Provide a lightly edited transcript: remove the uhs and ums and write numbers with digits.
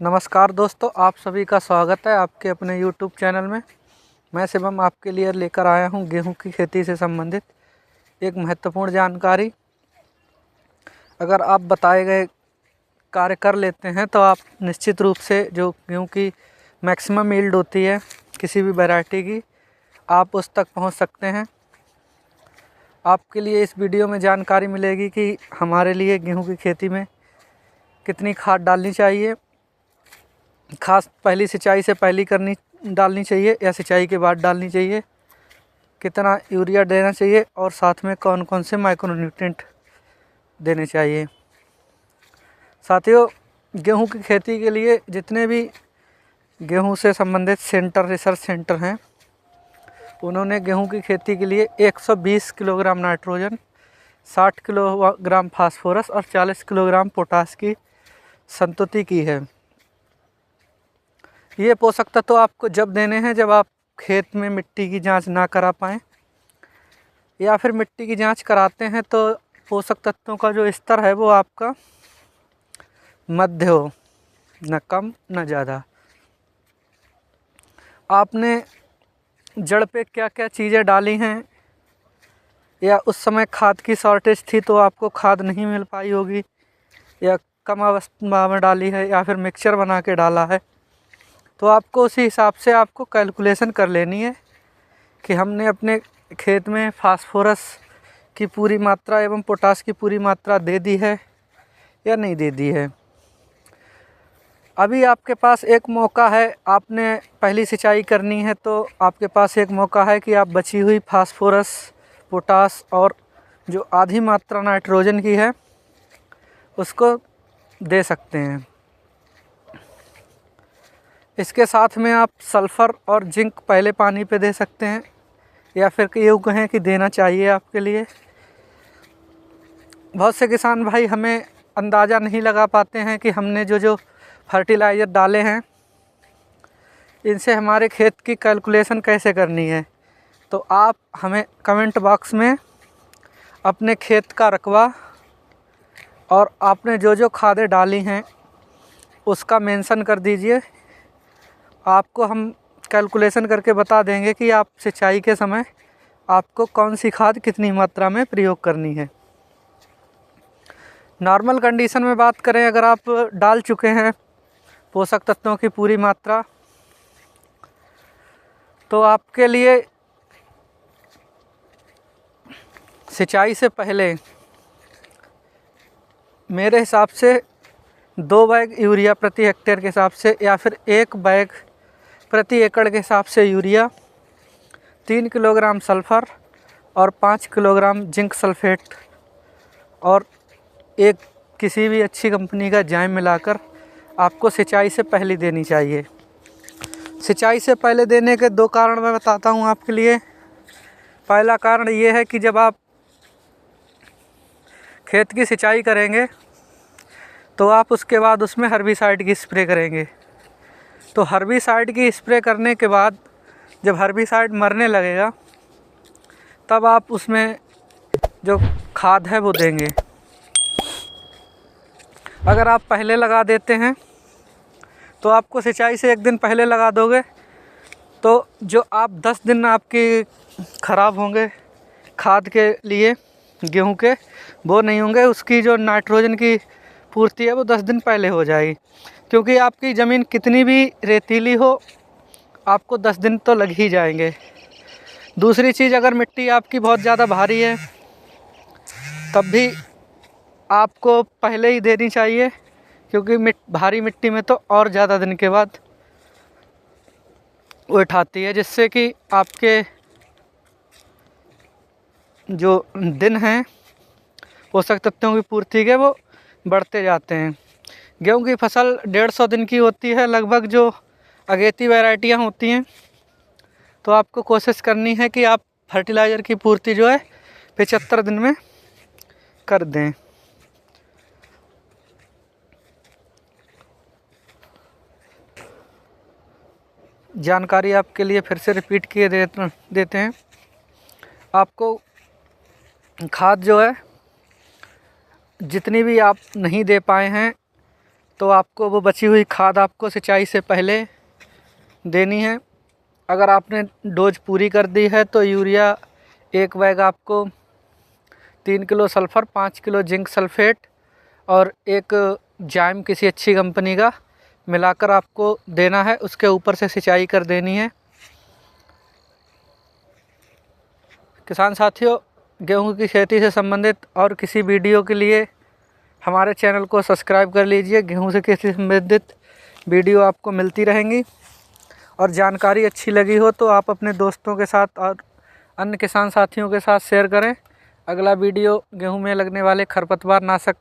नमस्कार दोस्तों, आप सभी का स्वागत है आपके अपने YouTube चैनल में। मैं शिवम आपके लिए लेकर आया हूं गेहूं की खेती से संबंधित एक महत्वपूर्ण जानकारी। अगर आप बताए गए कार्य कर लेते हैं तो आप निश्चित रूप से जो गेहूं की मैक्सिमम यील्ड होती है किसी भी वैरायटी की, आप उस तक पहुंच सकते हैं। आपके लिए इस वीडियो में जानकारी मिलेगी कि हमारे लिए गेहूं की खेती में कितनी खाद डालनी चाहिए, खास पहली सिंचाई से पहली डालनी चाहिए या सिंचाई के बाद डालनी चाहिए, कितना यूरिया देना चाहिए और साथ में कौन कौन से माइक्रोन्यूट्रिएंट देने चाहिए। साथियों, गेहूं की खेती के लिए जितने भी गेहूं से संबंधित रिसर्च सेंटर हैं, उन्होंने गेहूं की खेती के लिए 120 किलोग्राम नाइट्रोजन, 60 किलोग्राम फास्फोरस और 40 किलोग्राम पोटास की संतुति की है। ये पोषक तत्व आपको जब देने हैं जब आप खेत में मिट्टी की जांच ना करा पाएँ, या फिर मिट्टी की जांच कराते हैं तो पोषक तत्वों का जो स्तर है वो आपका मध्य हो, न कम न ज़्यादा। आपने जड़ पे क्या क्या चीज़ें डाली हैं, या उस समय खाद की शॉर्टेज थी तो आपको खाद नहीं मिल पाई होगी, या कम अवस्था में डाली है या फिर मिक्सचर बना के डाला है, तो आपको उसी हिसाब से आपको कैलकुलेशन कर लेनी है कि हमने अपने खेत में फास्फोरस की पूरी मात्रा एवं पोटास की पूरी मात्रा दे दी है या नहीं दे दी है। अभी आपके पास एक मौका है, आपने पहली सिंचाई करनी है तो आपके पास एक मौका है कि आप बची हुई फास्फोरस, पोटास और जो आधी मात्रा नाइट्रोजन की है उसको दे सकते हैं। इसके साथ में आप सल्फ़र और जिंक पहले पानी पे दे सकते हैं, या फिर यूँ कहें कि देना चाहिए आपके लिए। बहुत से किसान भाई हमें अंदाज़ा नहीं लगा पाते हैं कि हमने जो फर्टिलाइज़र डाले हैं इनसे हमारे खेत की कैलकुलेशन कैसे करनी है। तो आप हमें कमेंट बॉक्स में अपने खेत का रकबा और आपने जो खादें डाली हैं उसका मेंशन कर दीजिए। आपको हम कैलकुलेशन करके बता देंगे कि आप सिंचाई के समय आपको कौन सी खाद कितनी मात्रा में प्रयोग करनी है। नॉर्मल कंडीशन में बात करें, अगर आप डाल चुके हैं पोषक तत्वों की पूरी मात्रा, तो आपके लिए सिंचाई से पहले मेरे हिसाब से 2 बैग यूरिया प्रति हेक्टेयर के हिसाब से, या फिर 1 बैग प्रति एकड़ के हिसाब से यूरिया, 3 किलोग्राम सल्फ़र और 5 किलोग्राम जिंक सल्फेट और एक किसी भी अच्छी कंपनी का जाइम मिलाकर आपको सिंचाई से पहले देनी चाहिए। सिंचाई से पहले देने के 2 कारण मैं बताता हूँ आपके लिए। पहला कारण ये है कि जब आप खेत की सिंचाई करेंगे तो आप उसके बाद उसमें हर्बिसाइड की स्प्रे करेंगे। तो हर्बिसाइड की स्प्रे करने के बाद जब हर्बिसाइड मरने लगेगा तब आप उसमें जो खाद है वो देंगे। अगर आप पहले लगा देते हैं तो आपको सिंचाई से 1 दिन पहले लगा दोगे तो जो आप 10 दिन आपकी ख़राब होंगे खाद के लिए गेहूं के, वो नहीं होंगे। उसकी जो नाइट्रोजन की पूर्ति है वो 10 दिन पहले हो जाएगी, क्योंकि आपकी ज़मीन कितनी भी रेतीली हो आपको 10 दिन तो लग ही जाएंगे। दूसरी चीज़, अगर मिट्टी आपकी बहुत ज़्यादा भारी है तब भी आपको पहले ही देनी चाहिए, क्योंकि भारी मिट्टी में तो और ज़्यादा दिन के बाद वो उठाती है, जिससे कि आपके जो दिन हैं पोषक तत्वों की पूर्ति के वो बढ़ते जाते हैं। गेहूं की फसल 150 दिन की होती है लगभग, जो अगेती वैरायटियां होती हैं। तो आपको कोशिश करनी है कि आप फर्टिलाइज़र की पूर्ति जो है 75 दिन में कर दें। जानकारी आपके लिए फिर से रिपीट किए देते हैं। आपको खाद जो है जितनी भी आप नहीं दे पाए हैं तो आपको वो बची हुई खाद आपको सिंचाई से पहले देनी है। अगर आपने डोज पूरी कर दी है तो यूरिया 1 बैग आपको 3 kilo sulphur, 5 kilo zinc sulphate और 1 जाइम किसी अच्छी कंपनी का मिलाकर आपको देना है। उसके ऊपर से सिंचाई कर देनी है। किसान साथियों, गेहूं की खेती से संबंधित और किसी वीडियो के लिए हमारे चैनल को सब्सक्राइब कर लीजिए। गेहूं से खेती से संबंधित वीडियो आपको मिलती रहेंगी। और जानकारी अच्छी लगी हो तो आप अपने दोस्तों के साथ और अन्य किसान साथियों के साथ शेयर करें। अगला वीडियो गेहूं में लगने वाले खरपतवार नाशक